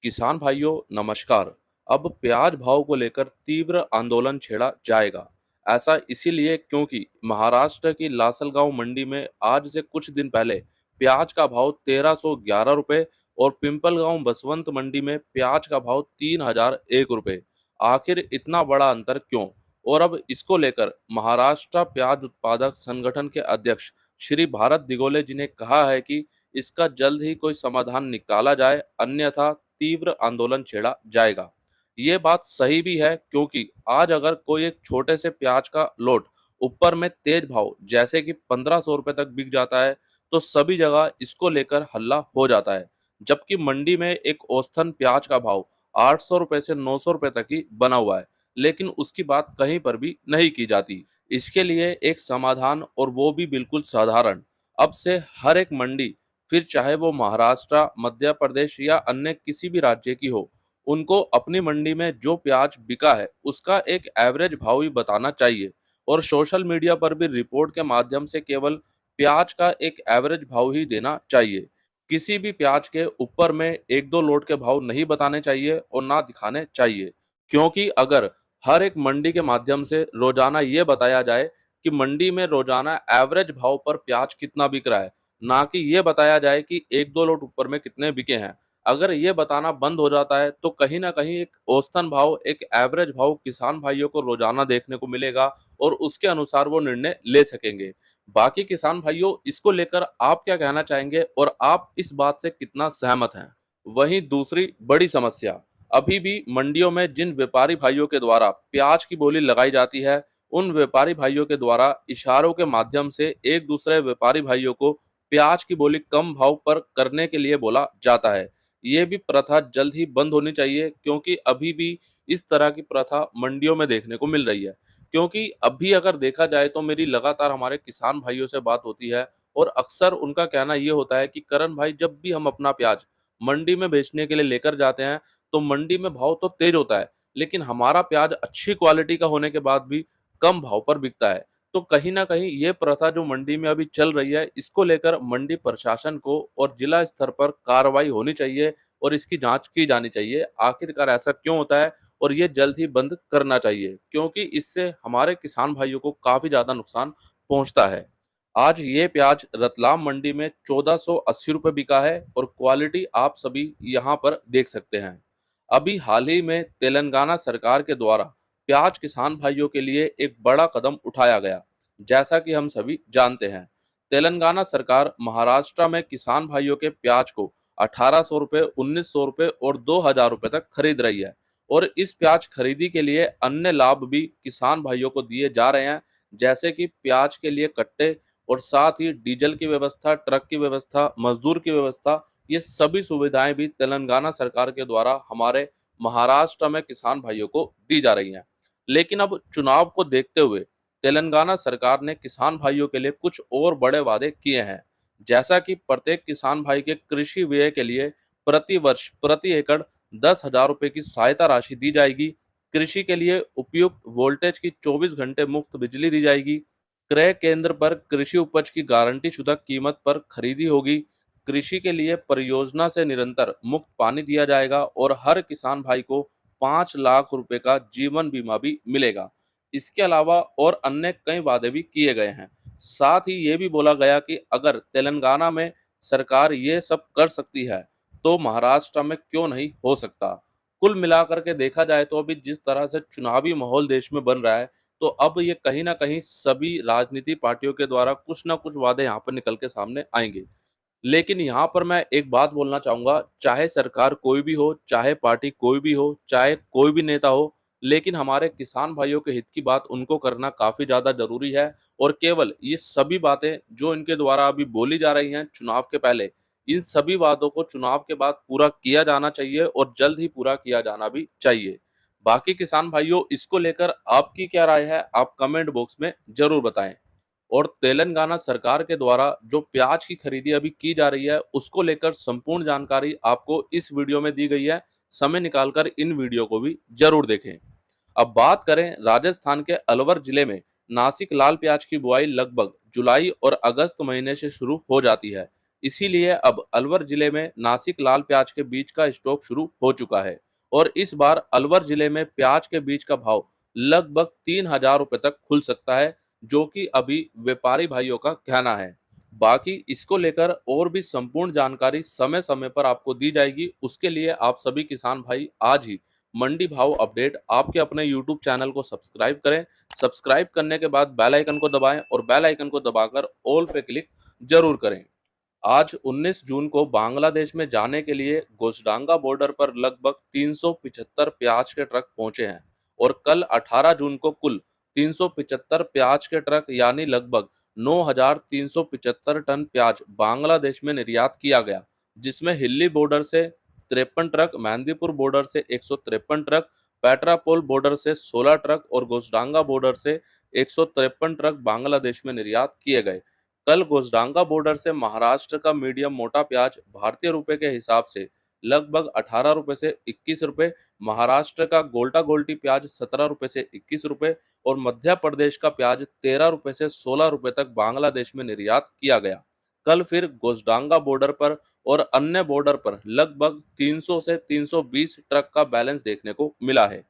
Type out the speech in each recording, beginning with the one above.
किसान भाइयों नमस्कार। अब प्याज भाव को लेकर तीव्र आंदोलन छेड़ा जाएगा। ऐसा इसीलिए क्योंकि महाराष्ट्र की लासलगांव मंडी में आज से कुछ दिन पहले प्याज का भाव 1311 रुपए और पिंपलगांव बसवंत मंडी में प्याज का भाव 3001 रुपए। आखिर इतना बड़ा अंतर क्यों? और अब इसको लेकर महाराष्ट्र प्याज उत्पादक संगठन के अध्यक्ष श्री भारत दिगोले जी ने कहा है कि इसका जल्द ही कोई समाधान निकाला जाए, अन्यथा तीव्र आंदोलन छेड़ा जाएगा। ये बात सही भी है क्योंकि आज अगर कोई एक छोटे से प्याज का लोट ऊपर में तेज भाव जैसे कि 1500 रुपए तक बिक जाता है तो सभी जगह इसको लेकर हल्ला हो जाता है। जबकि मंडी में एक औसतन प्याज का भाव 800 रुपए से 900 रुपए तक ही बना हुआ है, लेकिन उसकी बात कहीं पर भी नहीं की जाती। इसके लिए एक समाधान, और वो भी बिल्कुल साधारण। अब से हर एक मंडी, फिर चाहे वो महाराष्ट्र, मध्य प्रदेश या अन्य किसी भी राज्य की हो, उनको अपनी मंडी में जो प्याज बिका है उसका एक एवरेज भाव ही बताना चाहिए और सोशल मीडिया पर भी रिपोर्ट के माध्यम से केवल प्याज का एक एवरेज भाव ही देना चाहिए। किसी भी प्याज के ऊपर में एक दो लोट के भाव नहीं बताने चाहिए और ना दिखाने चाहिए, क्योंकि अगर हर एक मंडी के माध्यम से रोजाना ये बताया जाए कि मंडी में रोजाना एवरेज भाव पर प्याज कितना बिक रहा है, ना कि ये बताया जाए कि एक दो लोट ऊपर में कितने बिके हैं। अगर ये बताना बंद हो जाता है तो कहीं ना कहीं एक औसतन भाव, एक एवरेज भाव किसान भाइयों को रोजाना देखने को मिलेगा और उसके अनुसार वो निर्णय ले सकेंगे। बाकी किसान भाइयों, इसको लेकर आप क्या कहना चाहेंगे और आप इस बात से कितना सहमत हैं? वहीं दूसरी बड़ी समस्या, अभी भी मंडियों में जिन व्यापारी भाइयों के द्वारा प्याज की बोली लगाई जाती है, उन व्यापारी भाइयों के द्वारा इशारों के माध्यम से एक दूसरे व्यापारी भाइयों को प्याज की बोली कम भाव पर करने के लिए बोला जाता है। ये भी प्रथा जल्द ही बंद होनी चाहिए क्योंकि अभी भी इस तरह की प्रथा मंडियों में देखने को मिल रही है। क्योंकि अभी अगर देखा जाए तो मेरी लगातार हमारे किसान भाइयों से बात होती है और अक्सर उनका कहना ये होता है कि करण भाई, जब भी हम अपना प्याज मंडी में बेचने के लिए लेकर जाते हैं तो मंडी में भाव तो तेज होता है, लेकिन हमारा प्याज अच्छी क्वालिटी का होने के बाद भी कम भाव पर बिकता है। तो कहीं न कहीं ये प्रथा जो मंडी में अभी चल रही है, इसको लेकर मंडी प्रशासन को और जिला स्तर पर कार्रवाई होनी चाहिए और इसकी जाँच की जानी चाहिए। आखिरकार ऐसा क्यों होता है और ये जल्द ही बंद करना चाहिए, क्योंकि इससे हमारे किसान भाइयों को काफ़ी ज़्यादा नुकसान पहुँचता है। आज ये प्याज रतलाम मंडी में 1480 रुपए बिका है और क्वालिटी आप सभी यहाँ पर देख सकते हैं। अभी हाल ही में तेलंगाना सरकार के द्वारा प्याज किसान भाइयों के लिए एक बड़ा कदम उठाया गया। जैसा कि हम सभी जानते हैं, तेलंगाना सरकार महाराष्ट्र में किसान भाइयों के प्याज को 1800 रुपए, 1900 रुपए और 2000 रुपए तक खरीद रही है और इस प्याज खरीदी के लिए अन्य लाभ भी किसान भाइयों को दिए जा रहे हैं, जैसे कि प्याज के लिए कट्टे और साथ ही डीजल की व्यवस्था, ट्रक की व्यवस्था, मजदूर की व्यवस्था। ये सभी सुविधाएं भी तेलंगाना सरकार के द्वारा हमारे महाराष्ट्र में किसान भाइयों को दी जा रही हैं। लेकिन अब चुनाव को देखते हुए तेलंगाना सरकार ने किसान भाइयों के लिए कुछ और बड़े वादे किए हैं। जैसा कि प्रत्येक किसान भाई के कृषि व्यय के लिए प्रति वर्ष प्रति एकड़ 10,000 रुपए की सहायता राशि दी जाएगी। कृषि के लिए उपयुक्त वोल्टेज की 24 घंटे मुफ्त बिजली दी जाएगी। क्रय केंद्र पर कृषि उपज की गारंटी शुदा कीमत पर खरीदी होगी। कृषि के लिए परियोजना से निरंतर मुफ्त पानी दिया जाएगा और हर किसान भाई को 5 लाख रुपए का जीवन बीमा भी मिलेगा। इसके अलावा और अन्य कई वादे भी किए गए हैं। साथ ही ये भी बोला गया कि अगर तेलंगाना में सरकार ये सब कर सकती है तो महाराष्ट्र में क्यों नहीं हो सकता। कुल मिलाकर के देखा जाए तो अभी जिस तरह से चुनावी माहौल देश में बन रहा है, तो अब ये कहीं ना कहीं सभी राजनीति पार्टियों के द्वारा कुछ ना कुछ वादे यहाँ पर निकल के सामने आएंगे। लेकिन यहाँ पर मैं एक बात बोलना चाहूंगा, चाहे सरकार कोई भी हो, चाहे पार्टी कोई भी हो, चाहे कोई भी नेता हो, लेकिन हमारे किसान भाइयों के हित की बात उनको करना काफी ज्यादा जरूरी है। और केवल ये सभी बातें जो इनके द्वारा अभी बोली जा रही हैं चुनाव के पहले, इन सभी वादों को चुनाव के बाद पूरा किया जाना चाहिए और जल्द ही पूरा किया जाना भी चाहिए। बाकी किसान भाइयों, इसको लेकर आपकी क्या राय है, आप कमेंट बॉक्स में जरूर बताएं। और तेलंगाना सरकार के द्वारा जो प्याज की खरीदी अभी की जा रही है, उसको लेकर संपूर्ण जानकारी आपको इस वीडियो में दी गई है। समय निकालकर इन वीडियो को भी जरूर देखें। अब बात करें राजस्थान के अलवर जिले में, नासिक लाल प्याज की बुआई लगभग जुलाई और अगस्त महीने से शुरू हो जाती है। इसीलिए अब अलवर जिले में नासिक लाल प्याज के बीज का स्टॉक शुरू हो चुका है और इस बार अलवर जिले में प्याज के बीज का भाव लगभग 3,000 रुपए तक खुल सकता है, जो कि अभी व्यापारी भाइयों का कहना है। बाकी इसको लेकर और भी संपूर्ण जानकारी समय समय पर आपको दी जाएगी। उसके लिए आप सभी किसान भाई आज ही मंडी भाव अपडेट आपके अपने यूट्यूब चैनल को सब्सक्राइब करें। सब्सक्राइब करने के बाद बेल आइकन को दबाएं और बेल आइकन को दबाकर ऑल पे क्लिक जरूर करें। आज 19 जून को बांग्लादेश में जाने के लिए गोसडांगा बॉर्डर पर लगभग 375 प्याज के ट्रक पहुंचे हैं और कल 18 जून को कुल 375 प्याज के ट्रक यानी लगभग 9,375 टन प्याज बांग्लादेश में निर्यात किया गया, जिसमें हिल्ली बॉर्डर से 53 ट्रक, मेहंदीपुर बॉर्डर से 153 ट्रक, पेट्रापोल बॉर्डर से 16 ट्रक और गोसडांगा बॉर्डर से 153 ट्रक बांग्लादेश में निर्यात किए गए। कल गोसडांगा बॉर्डर से महाराष्ट्र का मीडियम मोटा प्याज भारतीय रुपए के हिसाब से लगभग 18 रुपए से 21 रुपए, महाराष्ट्र का गोल्टा गोल्टी प्याज 17 रुपए से 21 रुपए और मध्य प्रदेश का प्याज 13 रुपए से 16 रुपए तक बांग्लादेश में निर्यात किया गया। कल फिर गोसडांगा बॉर्डर पर और अन्य बॉर्डर पर लगभग 300 से 320 ट्रक का बैलेंस देखने को मिला है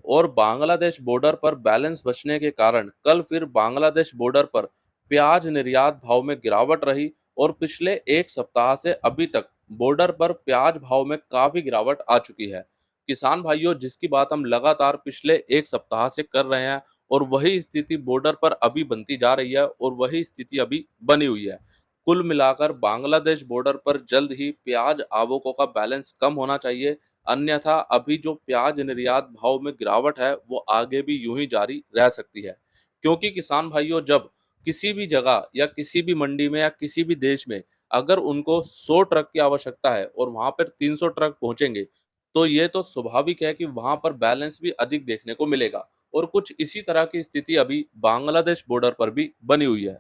और बांग्लादेश बॉर्डर पर बैलेंस बचने के कारण कल फिर बांग्लादेश बॉर्डर पर प्याज निर्यात भाव में गिरावट रही और पिछले एक सप्ताह से अभी तक बॉर्डर पर प्याज भाव में काफी गिरावट आ चुकी है। किसान भाइयों, जिसकी बात हम लगातार पिछले एक सप्ताह से कर रहे हैं और वही स्थिति बॉर्डर पर अभी बनती जा रही है और वही स्थिति अभी बनी हुई है। कुल मिलाकर बांग्लादेश बॉर्डर पर जल्द ही प्याज आवकों का बैलेंस कम होना चाहिए, अन्यथा अभी जो प्याज निर्यात भाव में गिरावट है वो आगे भी यूं ही जारी रह सकती है। क्योंकि किसान भाइयों, जब किसी भी जगह या किसी भी मंडी में या किसी भी देश में अगर उनको 100 ट्रक की आवश्यकता है और वहां पर 300 ट्रक पहुंचेंगे, तो ये तो स्वाभाविक है कि वहां पर बैलेंस भी अधिक देखने को मिलेगा और कुछ इसी तरह की स्थिति अभी बांग्लादेश बॉर्डर पर भी बनी हुई है।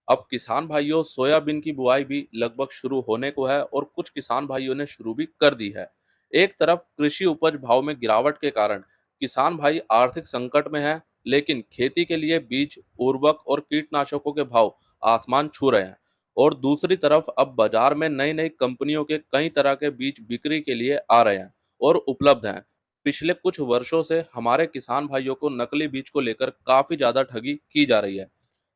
अब किसान भाइयों, सोयाबीन की बुआई भी लगभग शुरू होने को है और कुछ किसान भाइयों ने शुरू भी कर दी है। एक तरफ कृषि उपज भाव में गिरावट के कारण किसान भाई आर्थिक संकट में हैं, लेकिन खेती के लिए बीज, उर्वरक और कीटनाशकों के भाव आसमान छू रहे हैं और दूसरी तरफ अब बाजार में नई नई कंपनियों के कई तरह के बीज बिक्री के लिए आ रहे हैं और उपलब्ध हैं। पिछले कुछ वर्षों से हमारे किसान भाइयों को नकली बीज को लेकर काफी ज्यादा ठगी की जा रही है,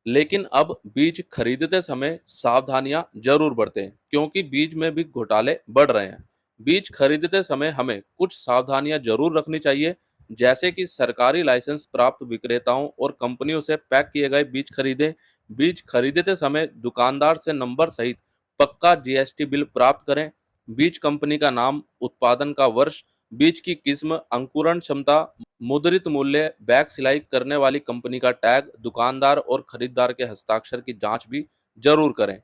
लेकिन अब बीज खरीदते समय सावधानियां जरूर बरतें, क्योंकि बीज में भी घोटाले बढ़ रहे हैं। बीज खरीदते समय हमें कुछ सावधानियां जरूर रखनी चाहिए, जैसे कि सरकारी लाइसेंस प्राप्त विक्रेताओं और कंपनियों से पैक किए गए बीज खरीदें। बीज खरीदते समय दुकानदार से नंबर सहित पक्का जीएसटी बिल प्राप्त करें। बीज कंपनी का नाम, उत्पादन का वर्ष, बीज की किस्म, अंकुरण क्षमता, मुद्रित मूल्य, बैग सिलाई करने वाली कंपनी का टैग, दुकानदार और खरीदार के हस्ताक्षर की जांच भी जरूर करें।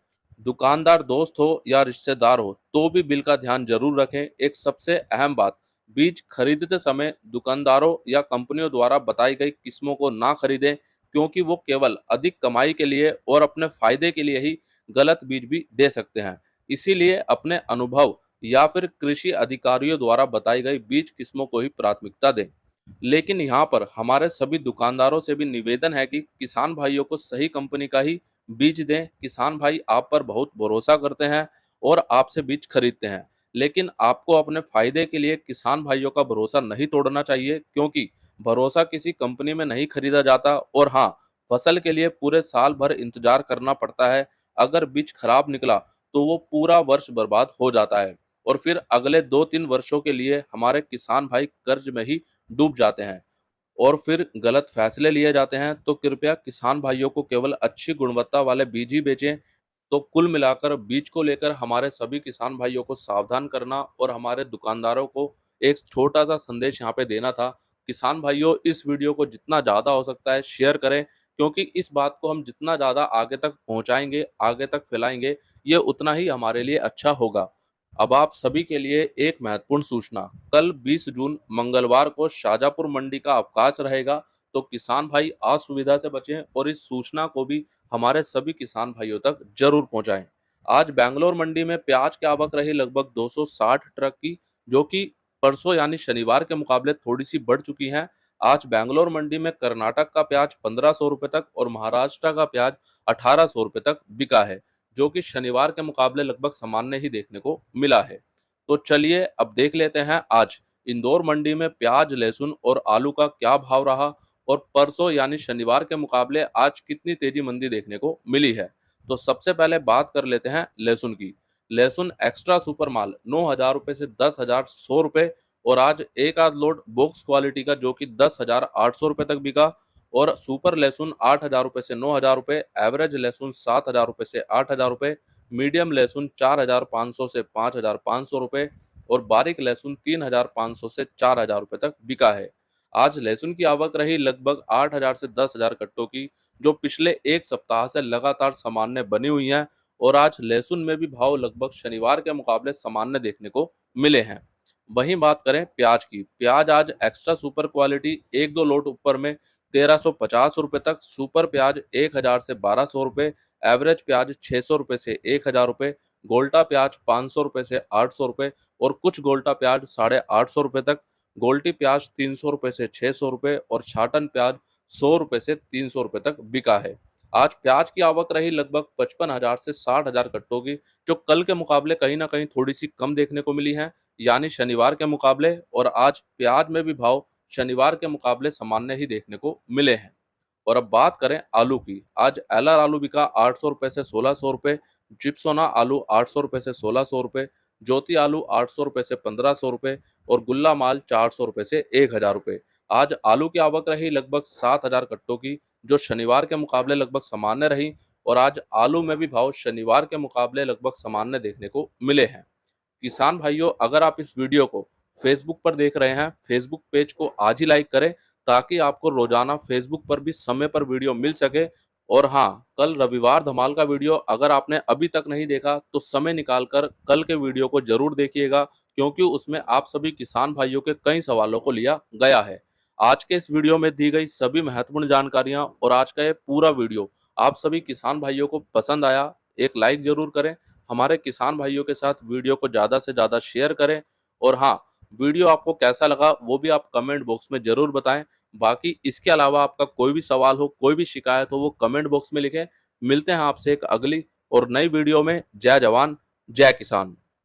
दुकानदार दोस्त हो या रिश्तेदार हो तो भी बिल का ध्यान जरूर रखें। एक सबसे अहम बात, बीज खरीदते समय दुकानदारों या कंपनियों द्वारा बताई गई किस्मों को ना खरीदें, क्योंकि वो केवल अधिक कमाई के लिए और अपने फायदे के लिए ही गलत बीज भी दे सकते हैं। इसीलिए अपने अनुभव या फिर कृषि अधिकारियों द्वारा बताई गई बीज किस्मों को ही प्राथमिकता दें। लेकिन यहाँ पर हमारे सभी दुकानदारों से भी निवेदन है कि किसान भाइयों को सही कंपनी का ही बीज दें। किसान भाई आप पर बहुत भरोसा करते हैं और आपसे बीज खरीदते हैं, लेकिन आपको अपने फायदे के लिए किसान भाइयों का भरोसा नहीं तोड़ना चाहिए, क्योंकि भरोसा किसी कंपनी में नहीं खरीदा जाता और हाँ, फसल के लिए पूरे साल भर इंतजार करना पड़ता है। अगर बीज खराब निकला तो वो पूरा वर्ष बर्बाद हो जाता है और फिर अगले 2-3 वर्षों के लिए हमारे किसान भाई कर्ज में ही डूब जाते हैं और फिर गलत फैसले लिए जाते हैं। तो कृपया किसान भाइयों को केवल अच्छी गुणवत्ता वाले बीज ही बेचें। तो कुल मिलाकर बीज को लेकर हमारे सभी किसान भाइयों को सावधान करना और हमारे दुकानदारों को एक छोटा सा संदेश यहाँ पे देना था। किसान भाइयों, इस वीडियो को जितना ज़्यादा हो सकता है शेयर करें, क्योंकि इस बात को हम जितना ज़्यादा आगे तक पहुँचाएंगे, आगे तक फैलाएंगे, ये उतना ही हमारे लिए अच्छा होगा। अब आप सभी के लिए एक महत्वपूर्ण सूचना, कल 20 जून मंगलवार को शाजापुर मंडी का अवकाश रहेगा, तो किसान भाई असुविधा से बचें और इस सूचना को भी हमारे सभी किसान भाइयों तक जरूर पहुंचाएं। आज बेंगलोर मंडी में प्याज की आवक रही लगभग 260 ट्रक की, जो कि परसों यानी शनिवार के मुकाबले थोड़ी सी बढ़ चुकी हैं। आज बेंगलोर मंडी में कर्नाटक का प्याज 1500 रुपए तक और महाराष्ट्र का प्याज 1800 रुपए तक बिका है, जो कि शनिवार के मुकाबले लगभग सामान्य ही देखने को मिला है। तो चलिए अब देख लेते हैं आज इंदौर मंडी में प्याज, लहसुन और आलू का क्या भाव रहा और परसों यानी शनिवार के मुकाबले आज कितनी तेजी मंदी देखने को मिली है। तो सबसे पहले बात कर लेते हैं लहसुन की। लहसुन एक्स्ट्रा सुपर माल 9,000 रुपए से 10,100 रुपए और आज एक आध लोड बॉक्स क्वालिटी का जो कि 10,800 रुपए तक बिका और सुपर लहसुन 8,000 रुपए से 9,000 रुपए, एवरेज लहसुन 7,000 रुपए से 8,000 रुपए, मीडियम लहसुन 4,500 से 5,500 रुपए और बारीक लहसुन 3,500 से 4,000 रुपए तक बिका है। आज लहसुन की आवक रही लगभग 8,000 से 10,000 कट्टों की, जो पिछले एक सप्ताह से लगातार सामान्य बनी हुई है और आज लहसुन में भी भाव लगभग शनिवार के मुकाबले सामान्य देखने को मिले हैं। वहीं बात करें प्याज की, प्याज आज एक्स्ट्रा सुपर क्वालिटी एक दो लोट ऊपर में 1,350 रुपए तक, सुपर प्याज 1,000 से 1,200 रुपए, एवरेज प्याज 600 रुपए से 1,000 रुपए, गोल्टा प्याज 500 रुपए से 800 रुपए और कुछ गोल्टा प्याज 850 रुपए तक, गोल्टी प्याज 300 रुपए से 600 रुपए और छाटन प्याज 100 रुपए से 300 रुपए तक बिका है। आज प्याज की आवक रही लगभग 55,000 से 60,000 कट्टों की, जो कल के मुकाबले कहीं ना कहीं थोड़ी सी कम देखने को मिली है, यानी शनिवार के मुकाबले। और आज प्याज में भी भाव शनिवार के मुकाबले सामान्य ही देखने को मिले हैं। और अब बात करें आलू की, आज एलआर आलू बिका 800 रुपए से 1,600 रुपए, जिप्सोना आलू 800 रुपए से 1,600 रुपए, ज्योति आलू 800 रुपए से 1,500 रुपए और गुल्ला माल 400 रुपए से 1,000 रुपए। आज आलू की आवक रही लगभग 7,000 कट्टों की, जो शनिवार के मुकाबले लगभग सामान्य रही और आज आलू में भी भाव शनिवार के मुकाबले लगभग सामान्य देखने को मिले हैं। किसान भाइयों, अगर आप इस वीडियो को फेसबुक पर देख रहे हैं, फेसबुक पेज को आज ही लाइक करें ताकि आपको रोजाना फेसबुक पर भी समय पर वीडियो मिल सके। और हाँ, कल रविवार धमाल का वीडियो अगर आपने अभी तक नहीं देखा तो समय निकालकर कल के वीडियो को जरूर देखिएगा, क्योंकि उसमें आप सभी किसान भाइयों के कई सवालों को लिया गया है। आज के इस वीडियो में दी गई सभी महत्वपूर्ण जानकारियां और आज का ये पूरा वीडियो आप सभी किसान भाइयों को पसंद आया, एक लाइक जरूर करें, हमारे किसान भाइयों के साथ वीडियो को ज़्यादा से ज़्यादा शेयर करें और हाँ, वीडियो आपको कैसा लगा वो भी आप कमेंट बॉक्स में ज़रूर बताएं। बाकी इसके अलावा आपका कोई भी सवाल हो, कोई भी शिकायत हो, वो कमेंट बॉक्स में लिखें। मिलते हैं आपसे एक अगली और नई वीडियो में। जय जवान, जय किसान।